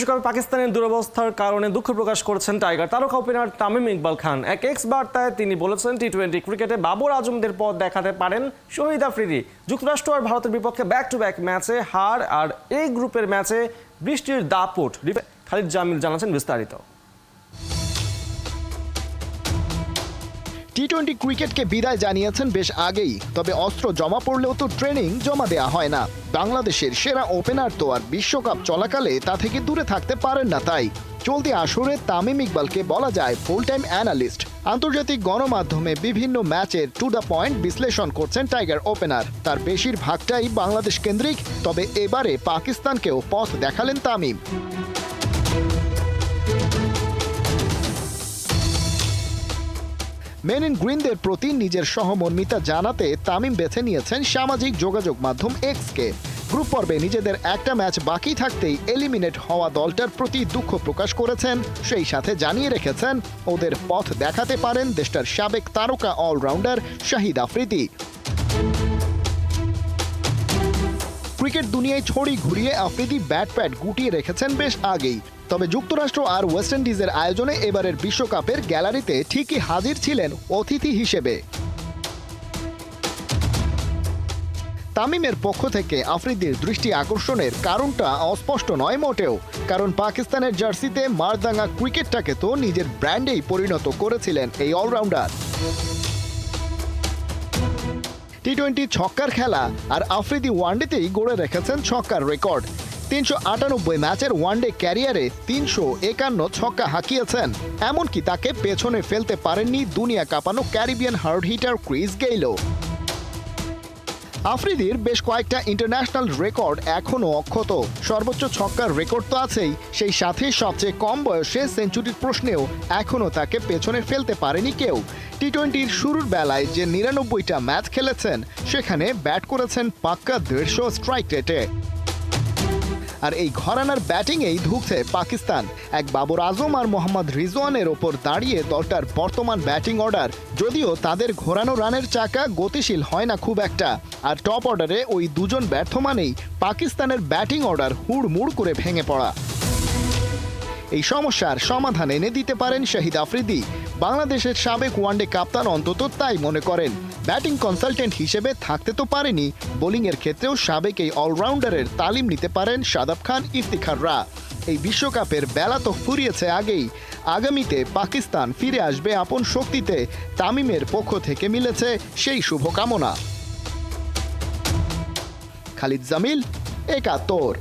বিশ্বকাপে পাকিস্তানের দুরবস্থার কারণে দুঃখ প্রকাশ করেছেন টাইগার তারকা ওপেনার তামিম ইকবাল খান। এক এক্স বার্তায় তিনি বলেছেন, টি-20 ক্রিকেটে বাবর আজমদের পথ দেখাতে পারেন শহীদ আফ্রিদি। যুক্তরাষ্ট্র আর ভারতের বিপক্ষে ব্যাক টু ব্যাক ম্যাচে হার আর এই গ্রুপের ম্যাচে বৃষ্টির দাপট। খালিদ জামিল জানাচ্ছেন বিস্তারিত। টি-20 ক্রিকেটকে বিদায় জানিয়েছেন বেশ আগেই, তবে অস্ত্র জমা পড়লেও তো ট্রেনিং জমা দেয়া হয় না। বাংলাদেশের সেরা ওপেনার তো আর বিশ্বকাপ চলাকালে তা থেকে দূরে থাকতে পারেন না। তাই চলতি আসরে তামিম ইকবালকে বলা যায় ফুল টাইম অ্যানালিস্ট। আন্তর্জাতিক গণমাধ্যমে বিভিন্ন ম্যাচের টু দ্য পয়েন্ট বিশ্লেষণ করছেন টাইগার ওপেনার। তার বেশিরভাগটাই বাংলাদেশ কেন্দ্রিক, তবে এবারে পাকিস্তানকেও পথ দেখালেন তামিম। মেন ইন গ্রিনদের প্রতি নিজের সহমর্মিতা জানাতে তামিম বেছে নিয়েছেন সামাজিক যোগাযোগ মাধ্যম এক্সকে। গ্রুপ পর্বে নিজেদের একটা ম্যাচ বাকি থাকতেই এলিমিনেট হওয়া দলটার প্রতি দুঃখ প্রকাশ করেছেন। সেই সাথে জানিয়ে রেখেছেন ওদের পথ দেখাতে পারেন দেশটার সাবেক তারকা অলরাউন্ডার শহীদ আফ্রিদি। ক্রিকেট দুনিয়ায় ছড়ি ঘুরিয়ে আফ্রিদি ব্যাট প্যাট গুটিয়ে রেখেছেন বেশ আগেই। তবে যুক্তরাষ্ট্র আর ওয়েস্ট ইন্ডিজের আয়োজনে এবারের বিশ্বকাপের গ্যালারিতে ঠিকই হাজির ছিলেন অতিথি হিসেবে। তামিমের পক্ষ থেকে আফ্রিদির দৃষ্টি আকর্ষণের কারণটা অস্পষ্ট নয় মোটেও, কারণ পাকিস্তানের জার্সিতে মারদাঙ্গা ক্রিকেটটাকে তো নিজের ব্র্যান্ডেই পরিণত করেছিলেন এই অলরাউন্ডার। টি-20 ছক্কার খেলা আর আফ্রিদি ওয়ানডেতেই গড়ে রেখেছেন ছক্কার রেকর্ড। 398 ম্যাচের ওয়ানডে ক্যারিয়ারে 351 ছক্কা হাঁকিয়েছেন। এমনকি তাকে পেছনে ফেলতে পারেননি দুনিয়া কাঁপানো ক্যারিবিয়ান হার্ড হিটার ক্রিস গেইলও। আফ্রিদির বেশ কয়েকটা ইন্টারন্যাশনাল রেকর্ড এখনও অক্ষত। সর্বোচ্চ ছক্কার রেকর্ড তো আছেই, সেই সাথে সবচেয়ে কম বয়সে সেঞ্চুরির প্রশ্নেও এখনও তাকে পেছনে ফেলতে পারেনি কেউ। টি-20 শুরুর বেলায় যে 99টা ম্যাচ খেলেছেন, সেখানে ব্যাট করেছেন পাক্কা 150 স্ট্রাইক রেটে। আর এই ঘরানার ব্যাটিংয়েই ধুঁকছে পাকিস্তান। এক বাবর আজম আর মোহাম্মদ রিজওয়ানের ওপর দাঁড়িয়ে দলটার বর্তমান ব্যাটিং অর্ডার, যদিও তাদের ঘোরানো রানের চাকা গতিশীল হয় না খুব একটা। আর টপ অর্ডারে ওই দুজন ব্যর্থ মানেই পাকিস্তানের ব্যাটিং অর্ডার হুড়মুড় করে ভেঙে পড়া। এই সমস্যার সমাধান এনে দিতে পারেন শহীদ আফ্রিদি। বাংলাদেশের সাবেক ওয়ানডে কাপ্তান অন্তত তাই মনে করেন। ব্যাটিং কনসালটেন্ট হিসেবে থাকতে তো পারেনি, বোলিংয়ের ক্ষেত্রেও সাবেক এই অলরাউন্ডারের তালিম নিতে পারেন শাদাব খান, ইফতিখাররা। এই বিশ্বকাপের বেলা তো ফুরিয়েছে আগেই। আগামীতে পাকিস্তান ফিরে আসবে আপন শক্তিতে। তামিমের পক্ষ থেকে মিলেছে সেই শুভকামনা। খালিদ জামিল, ৭১।